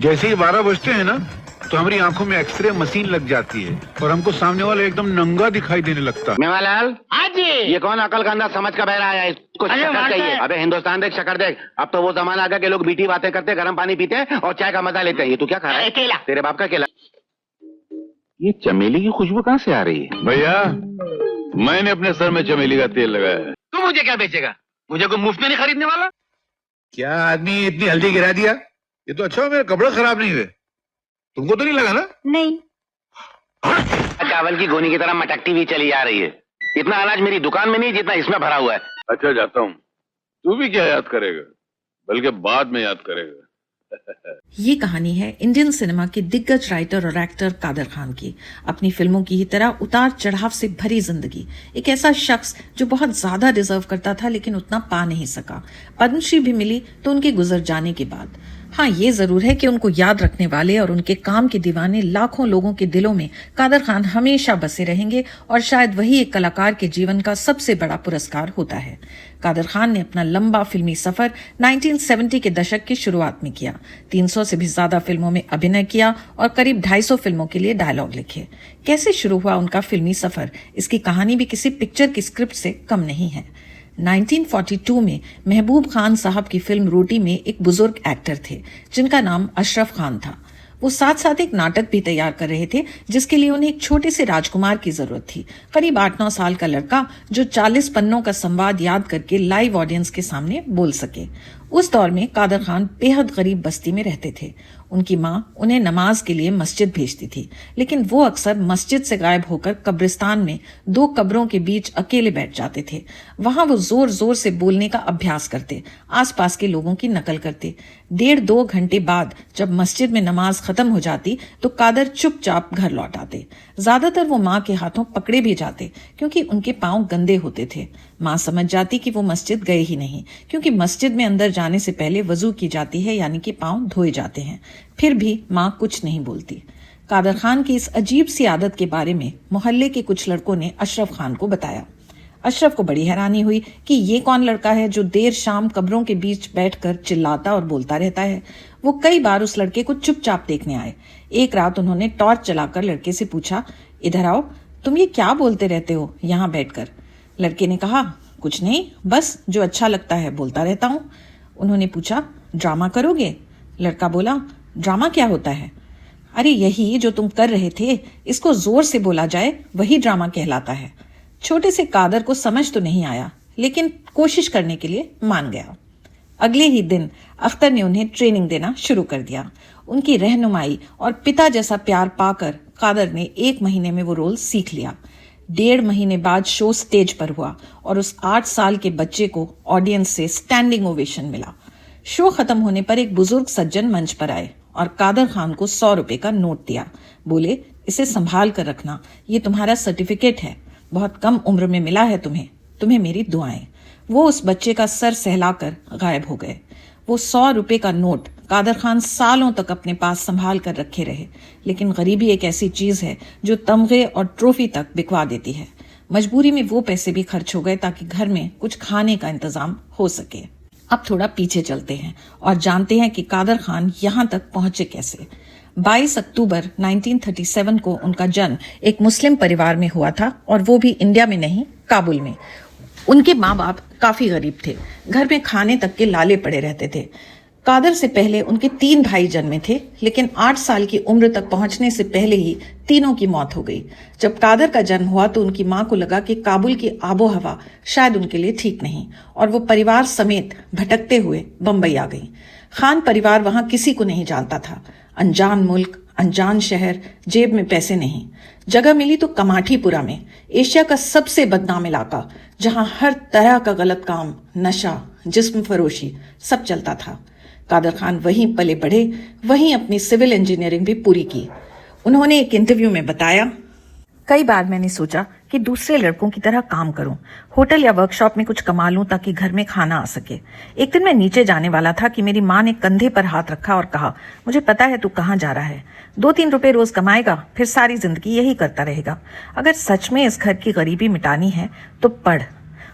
जैसे ही 12 बजते हैं ना तो हमारी आंखों में एक्सरे मशीन लग जाती है और हमको सामने वाला एकदम नंगा दिखाई देने लगता है। मेवालाल, हाँ जी। ये कौन अकल का अंदाज समझ का बहरा आया है? इसको अरे शक्कर मारता चाहिए। है। अबे हिंदुस्तान देख, शक्कर देख। अब तो वो जमाना आ गया कि लोग मीठी बातें करते, गर्म पानी पीते हैं और चाय का मजा लेते हैं। ये तू क्या खा रहा है? केला। तेरे बाप का केला। ये चमेली की खुशबू कहाँ से आ रही है? भैया, मैंने अपने सर में चमेली का तेल लगाया है। तू मुझे क्या बेचेगा? मुझे कोई मुफ्त में नहीं खरीदने वाला। क्या आदमी इतनी हल्दी गिरा दिया? ये तो अच्छा हो मेरे कपड़े खराब नहीं हुए। तुमको तो नहीं लगा ना? नहीं। चावल की गोनी की तरह मटकती हुई चली आ रही है। इतना अनाज मेरी दुकान में नहीं जितना इसमें भरा हुआ है। अच्छा, जाता हूँ। तू भी क्या याद करेगा, बल्कि बाद में याद करेगा। ये कहानी है इंडियन सिनेमा के दिग्गज राइटर और एक्टर कादर खान की। अपनी फिल्मों की ही तरह उतार चढ़ाव से भरी जिंदगी। एक ऐसा शख्स जो बहुत ज्यादा डिजर्व करता था लेकिन उतना पा नहीं सका। पद्मश्री भी मिली तो उनके गुजर जाने के बाद। हाँ, ये जरूर है कि उनको याद रखने वाले और उनके काम के दीवाने लाखों लोगों के दिलों में कादर खान हमेशा बसे रहेंगे और शायद वही एक कलाकार के जीवन का सबसे बड़ा पुरस्कार होता है। कादर खान ने अपना लंबा फिल्मी सफर 1970 के दशक की शुरुआत में किया। 300 से भी ज्यादा फिल्मों में अभिनय किया और करीब 250 फिल्मों के लिए डायलॉग लिखे। कैसे शुरू हुआ उनका फिल्मी सफर, इसकी कहानी भी किसी पिक्चर की स्क्रिप्ट से कम नहीं है। 1942 में महबूब खान साहब की फिल्म रोटी में एक बुजुर्ग एक्टर थे जिनका नाम अशरफ खान था। वो साथ साथ एक नाटक भी तैयार कर रहे थे जिसके लिए उन्हें एक छोटे से राजकुमार की जरूरत थी। करीब 8-9 साल का लड़का जो 40 पन्नों का संवाद याद करके लाइव ऑडियंस के सामने बोल सके। उस दौर में कादर खान बेहद गरीब बस्ती में रहते थे। उनकी माँ उन्हें नमाज के लिए मस्जिद भेजती थी, लेकिन वो अक्सर मस्जिद से गायब होकर कब्रिस्तान में 2 कब्रों के बीच अकेले बैठ जाते थे। वहां वो जोर जोर से बोलने का अभ्यास करते, आसपास के लोगों की नकल करते। 1.5-2 घंटे बाद जब मस्जिद में नमाज खत्म हो जाती तो कादर चुपचाप घर लौट आते। ज्यादातर वो माँ के हाथों पकड़े भी जाते क्योंकि उनके पांव गंदे होते थे। माँ समझ जाती कि वो मस्जिद गए ही नहीं, क्योंकि मस्जिद में अंदर जाने से पहले वजू की जाती है, यानी कि पांव धोए जाते हैं। फिर भी माँ कुछ नहीं बोलती। कादर खान की इस अजीब सी आदत के बारे में मोहल्ले के कुछ लड़कों ने अशरफ खान को बताया। अशरफ को बड़ी हैरानी हुई कि ये कौन लड़का है जो देर शाम कब्रों के बीच बैठकर चिल्लाता और बोलता रहता है। वो कई बार उस लड़के को चुपचाप देखने आए। एक रात उन्होंने टॉर्च चलाकर लड़के से पूछा, इधर आओ, तुम ये क्या बोलते रहते हो यहाँ बैठकर? लड़के ने कहा, कुछ नहीं, बस जो अच्छा लगता है बोलता रहता हूँ। उन्होंने पूछा, ड्रामा करोगे? लड़का बोला, ड्रामा क्या होता है? अरे यही जो तुम कर रहे थे, इसको जोर से बोला जाए वही ड्रामा कहलाता है। छोटे से कादर को समझ तो नहीं आया, लेकिन कोशिश करने के लिए मान गया। अगले ही दिन अख्तर ने उन्हें ट्रेनिंग देना शुरू कर दिया। उनकी रहनुमाई और पिता जैसा प्यार पाकर कादर ने 1 महीने में वो रोल सीख लिया। 1.5 महीने बाद शो स्टेज पर हुआ और उस 8 साल के बच्चे को ऑडियंस से स्टैंडिंग ओवेशन मिला। शो खत्म होने पर एक बुजुर्ग सज्जन मंच पर आए और कादर खान को 100 रुपए का नोट दिया। बोले, इसे संभाल कर रखना, ये तुम्हारा सर्टिफिकेट है, बहुत कम उम्र में मिला है तुम्हें मेरी दुआएं। वो उस बच्चे का सर सहलाकर गायब हो गए। वो 100 रुपए का नोट कादर खान सालों तक अपने पास संभाल कर रखे रहे। लेकिन गरीबी एक ऐसी चीज है जो तमगे और ट्रॉफी तक बिकवा देती है। मजबूरी में वो पैसे भी खर्च हो गए ताकि घर में कुछ खाने का इंतजाम हो सके। अब थोड़ा पीछे चलते हैं और जानते हैं कि कादर खान यहाँ तक पहुंचे कैसे। 22 अक्टूबर 1937 को उनका जन्म एक मुस्लिम परिवार में हुआ था, और वो भी इंडिया में नहीं, काबुल में। उनके माँ बाप काफी गरीब थे, घर में खाने तक के लाले पड़े रहते थे। कादर से पहले उनके 3 भाई जन्मे थे, लेकिन 8 साल की उम्र तक पहुंचने से पहले ही तीनों की मौत हो गई। जब कादर का जन्म हुआ तो उनकी मां को लगा कि काबुल की आबो हवा शायद उनके लिए ठीक नहीं, और वो परिवार समेत भटकते हुए बंबई आ गई। खान परिवार वहां किसी को नहीं जानता था। अनजान मुल्क, अनजान शहर, जेब में पैसे नहीं। जगह मिली तो कमाठीपुरा में, एशिया का सबसे बदनाम इलाका, जहां हर तरह का गलत काम, नशा, जिस्म फरोशी सब चलता था। कादर खान वहीं पले बढ़े, वहीं अपनी सिविल इंजीनियरिंग भी पूरी की। उन्होंने एक इंटरव्यू में बताया, कई बार मैंने सोचा कि दूसरे लड़कों की तरह काम करूं, होटल या वर्कशॉप में कुछ कमा लूं ताकि घर में खाना आ सके। एक दिन मैं नीचे जाने वाला था कि मेरी माँ ने कंधे पर हाथ रखा और कहा, मुझे पता है तू कहाँ जा रहा है, 2-3 रुपए रोज कमाएगा, फिर सारी जिंदगी यही करता रहेगा। अगर सच में इस घर की गरीबी मिटानी है तो पढ़।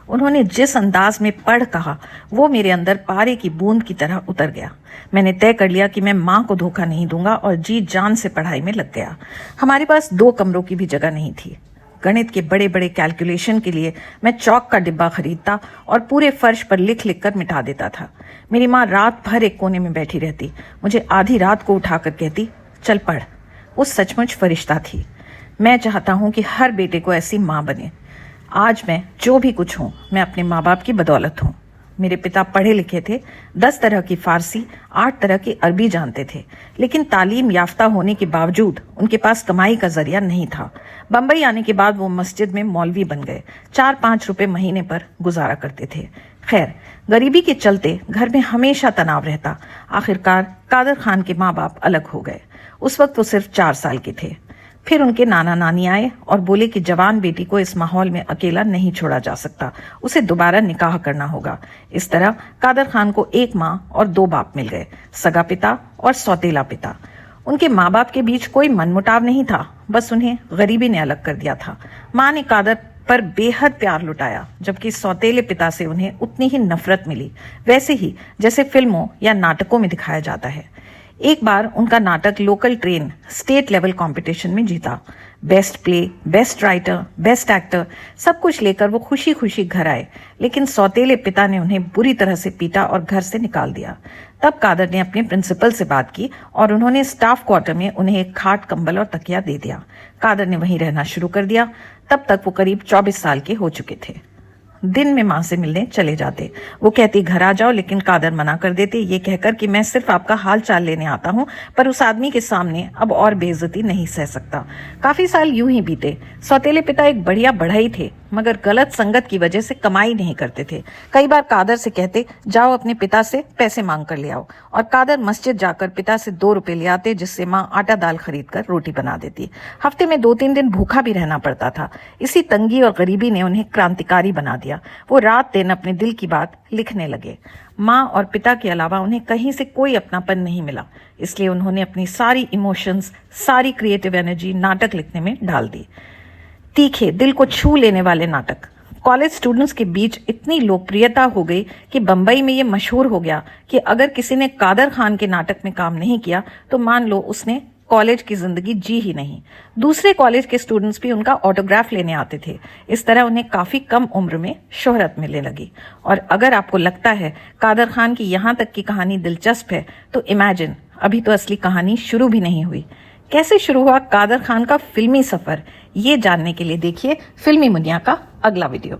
उन्होंने जिस अंदाज में पढ़ कहा वो मेरे अंदर पारे की बूंद की तरह उतर गया। मैंने तय कर लिया कि मैं माँ को धोखा नहीं दूंगा और जी जान से पढ़ाई में लग गया। हमारे पास 2 कमरों की भी जगह नहीं थी। गणित के बड़े बड़े कैलकुलेशन के लिए मैं चौक का डिब्बा खरीदता और पूरे फर्श पर लिख लिख कर मिटा देता था। मेरी माँ रात भर एक कोने में बैठी रहती, मुझे आधी रात को उठाकर कहती, चल पढ़। वो सचमुच फरिश्ता थी। मैं चाहता हूं कि हर बेटे को ऐसी माँ बने। आज मैं जो भी कुछ हूं, मैं अपने माँ बाप की बदौलत हूं। मेरे पिता पढ़े लिखे थे, 10 तरह की फारसी, 8 तरह की अरबी जानते थे, लेकिन तालीम याफ्ता होने के बावजूद उनके पास कमाई का जरिया नहीं था। बंबई आने के बाद वो मस्जिद में मौलवी बन गए। 4-5 रुपए महीने पर गुजारा करते थे। खैर, गरीबी के चलते घर में हमेशा तनाव रहता। आखिरकार कादर खान के माँ बाप अलग हो गए। उस वक्त वो सिर्फ 4 साल के थे। फिर उनके नाना नानी आए और बोले कि जवान बेटी को इस माहौल में अकेला नहीं छोड़ा जा सकता, उसे दोबारा निकाह करना होगा। इस तरह कादर खान को 1 माँ और 2 बाप मिल गए, सगा पिता और सौतेला पिता। उनके माँ बाप के बीच कोई मनमुटाव नहीं था, बस उन्हें गरीबी ने अलग कर दिया था। माँ ने कादर पर बेहद प्यार लुटाया, जबकि सौतेले पिता से उन्हें उतनी ही नफरत मिली, वैसे ही जैसे फिल्मों या नाटकों में दिखाया जाता है। एक बार उनका नाटक local train state level competition में जीता। Best play, best writer, best actor सब कुछ लेकर वो खुशी खुशी घर आए, लेकिन सौतेले पिता ने उन्हें बुरी तरह से पीटा और घर से निकाल दिया। तब कादर ने अपने प्रिंसिपल से बात की और उन्होंने स्टाफ क्वार्टर में उन्हें एक खाट, कंबल और तकिया दे दिया। कादर ने वहीं रहना शुरू कर दिया। तब तक वो करीब 24 साल के हो चुके थे। दिन में माँ से मिलने चले जाते। वो कहती घर आ जाओ, लेकिन कादर मना कर देते, ये कहकर कि मैं सिर्फ आपका हाल चाल लेने आता हूँ, पर उस आदमी के सामने अब और बेइज्जती नहीं सह सकता। काफी साल यूं ही बीते। सौतेले पिता एक बढ़िया बढ़ई थे, मगर गलत संगत की वजह से कमाई नहीं करते थे। कई बार कादर से कहते, जाओ अपने पिता से पैसे मांग कर ले आओ, और कादर मस्जिद जाकर पिता से 2 रुपए ले आते, जिससे माँ आटा दाल खरीद कर रोटी बना देती। हफ्ते में 2-3 दिन भूखा भी रहना पड़ता था। इसी तंगी और गरीबी ने उन्हें क्रांतिकारी बना दिया। वो रात दिन अपने दिल की बात लिखने लगे। माँ और पिता के अलावा उन्हें कहीं से कोई अपनापन नहीं मिला, इसलिए उन्होंने अपनी सारी इमोशंस, सारी क्रिएटिव एनर्जी नाटक लिखने में डाल दी। तीखे, दिल को छू लेने वाले नाटक कॉलेज स्टूडेंट्स के बीच इतनी लोकप्रियता हो गई कि बंबई में ये मशहूर हो गया कि अगर किसी ने कादर खान के नाटक में काम नहीं किया तो मान लो उसने कॉलेज की जिंदगी जी ही नहीं। दूसरे कॉलेज के स्टूडेंट्स भी उनका ऑटोग्राफ लेने आते थे। इस तरह उन्हें काफी कम उम्र में शोहरत मिलने लगी। और अगर आपको लगता है कादर खान की यहाँ तक की कहानी दिलचस्प है, तो इमेजिन अभी तो असली कहानी शुरू भी नहीं हुई। कैसे शुरू हुआ कादर खान का फिल्मी सफर, ये जानने के लिए देखिए फिल्मी मुनिया का अगला वीडियो।